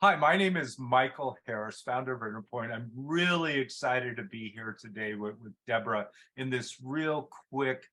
Hi, my name is Michael Harris, founder of Interpoint. I'm really excited to be here today with Deborah in this real quick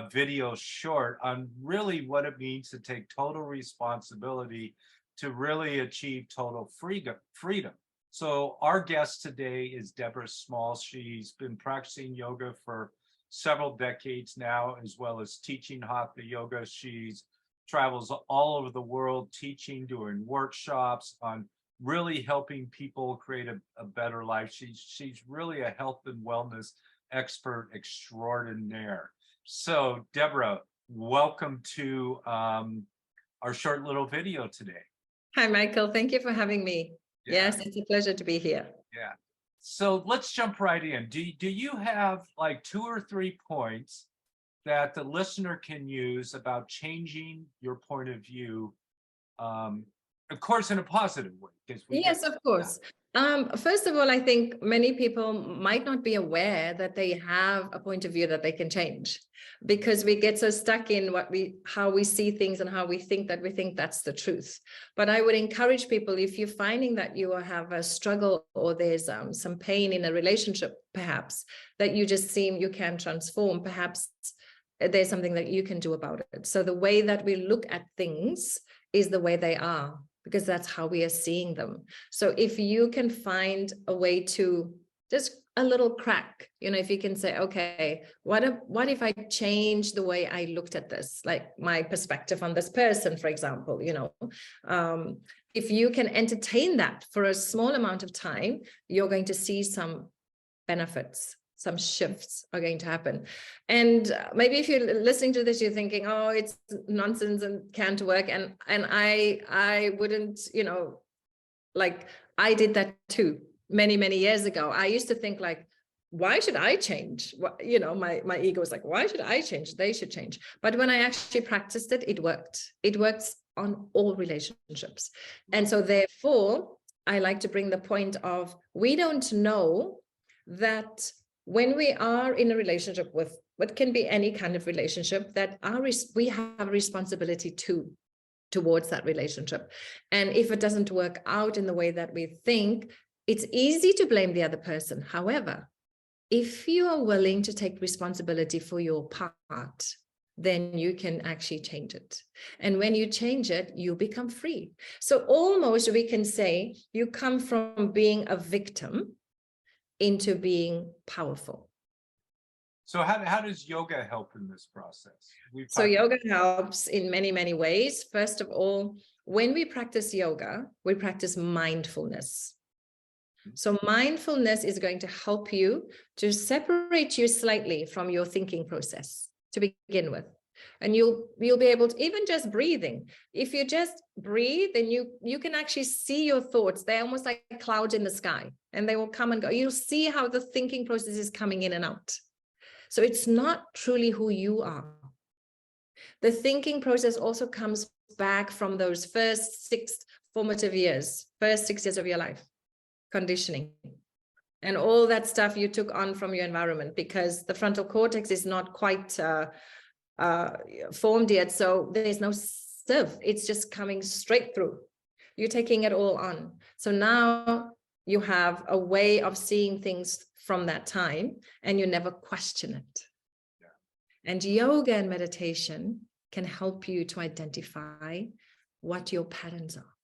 video short on really what it means to take total responsibility to really achieve total freedom. So our guest today is Deborah Small. She's been practicing yoga for several decades now, as well as teaching Hatha yoga. She's travels all over the world teaching, doing workshops on really helping people create a better life. She's really a health and wellness expert extraordinaire. So Deborah, welcome to our short little video today. Hi, Michael. Thank you for having me. Yeah. Yes, it's a pleasure to be here. Yeah. So let's jump right in. Do you have like 2 or 3 points that the listener can use about changing your point of view, of course, in a positive way? Yes, of course. First of all, I think many people might not be aware that they have a point of view that they can change, because we get so stuck in how we see things and how we think that's the truth. But I would encourage people, if you're finding that you have a struggle or there's some pain in a relationship, perhaps that you can transform, perhaps there's something that you can do about it. So the way that we look at things is the way they are, because that's how we are seeing them. So if you can find a way to just a little crack, if you can say, okay, what if I change the way I looked at this, like my perspective on this person, for example, if you can entertain that for a small amount of time, you're going to see some benefits. Some shifts are going to happen. And maybe if you're listening to this, you're thinking, oh, it's nonsense and can't work. And I wouldn't, like I did that too many, many years ago. I used to think like, why should I change? My ego was like, why should I change? They should change. But when I actually practiced it, it worked. It works on all relationships. And so therefore, I like to bring the point of, we don't know that when we are in a relationship with what can be any kind of relationship, that we have a responsibility towards that relationship. And if it doesn't work out in the way that we think, it's easy to blame the other person. However, if you are willing to take responsibility for your part, then you can actually change it. And when you change it, you become free. So almost we can say you come from being a victim into being powerful. So how does yoga help in this process? So yoga helps in many, many ways. First of all, when we practice yoga, we practice mindfulness. So mindfulness is going to help you to separate you slightly from your thinking process to begin with. And you'll be able to, even just breathing, if you just breathe, then you can actually see your thoughts. They're almost like clouds in the sky, and they will come and go. You'll see how the thinking process is coming in and out. So it's not truly who you are. The thinking process also comes back from those first 6 formative years, first 6 years of your life, conditioning, and all that stuff you took on from your environment, because the frontal cortex is not quite formed yet. So there's no sieve. It's just coming straight through. You're taking it all on. So now you have a way of seeing things from that time, and you never question it. Yeah. And yoga and meditation can help you to identify what your patterns are.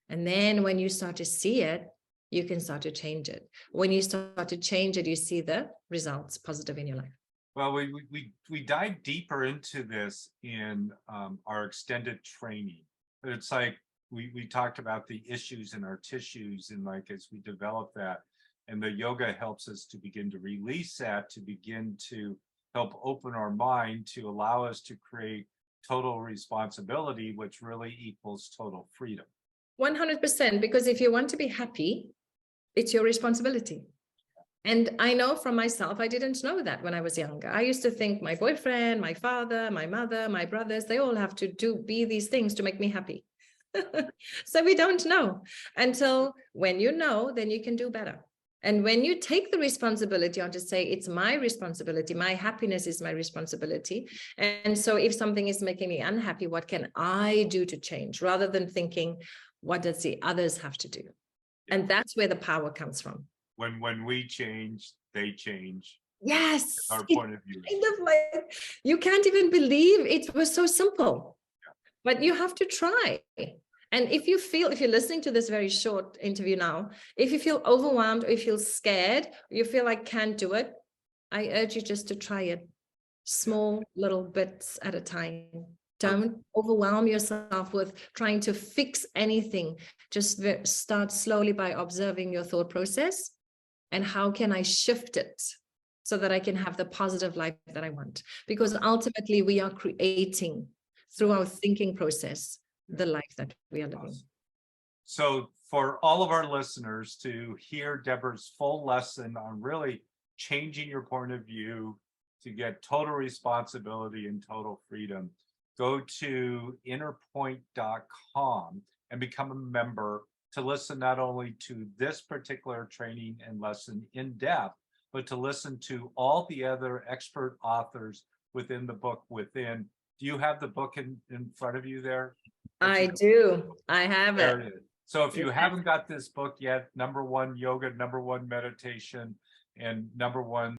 And then when you start to see it, you can start to change it. When you start to change it, you see the results positive in your life. Well, we dive deeper into this in our extended training. But it's like we talked about the issues in our tissues, and like as we develop that, and the yoga helps us to begin to release that, to begin to help open our mind, to allow us to create total responsibility, which really equals total freedom. 100%, because if you want to be happy, it's your responsibility. And I know from myself, I didn't know that when I was younger. I used to think my boyfriend, my father, my mother, my brothers, they all have to be these things to make me happy. So we don't know until when you know, then you can do better. And when you take the responsibility on to say, it's my responsibility, my happiness is my responsibility. And so if something is making me unhappy, what can I do to change? Rather than thinking, what does the others have to do? And that's where the power comes from. When we change, they change. Yes, Our point of view. kind of like, you can't even believe it was so simple, but you have to try. And if you're listening to this very short interview now, if you feel overwhelmed or you feel scared, or you feel like can't do it, I urge you just to try it, small little bits at a time. Don't overwhelm yourself with trying to fix anything. Just start slowly by observing your thought process and how can I shift it so that I can have the positive life that I want. Because ultimately we are creating through our thinking process the life that we are living. So for all of our listeners to hear Deborah's full lesson on really changing your point of view to get total responsibility and total freedom, go to innerpoint.com and become a member to listen not only to this particular training and lesson in depth, but to listen to all the other expert authors within the book within. Do you have the book in front of you there? I do. I have There it. it is. So if you haven't got this book yet, #1 yoga, #1 meditation, and #1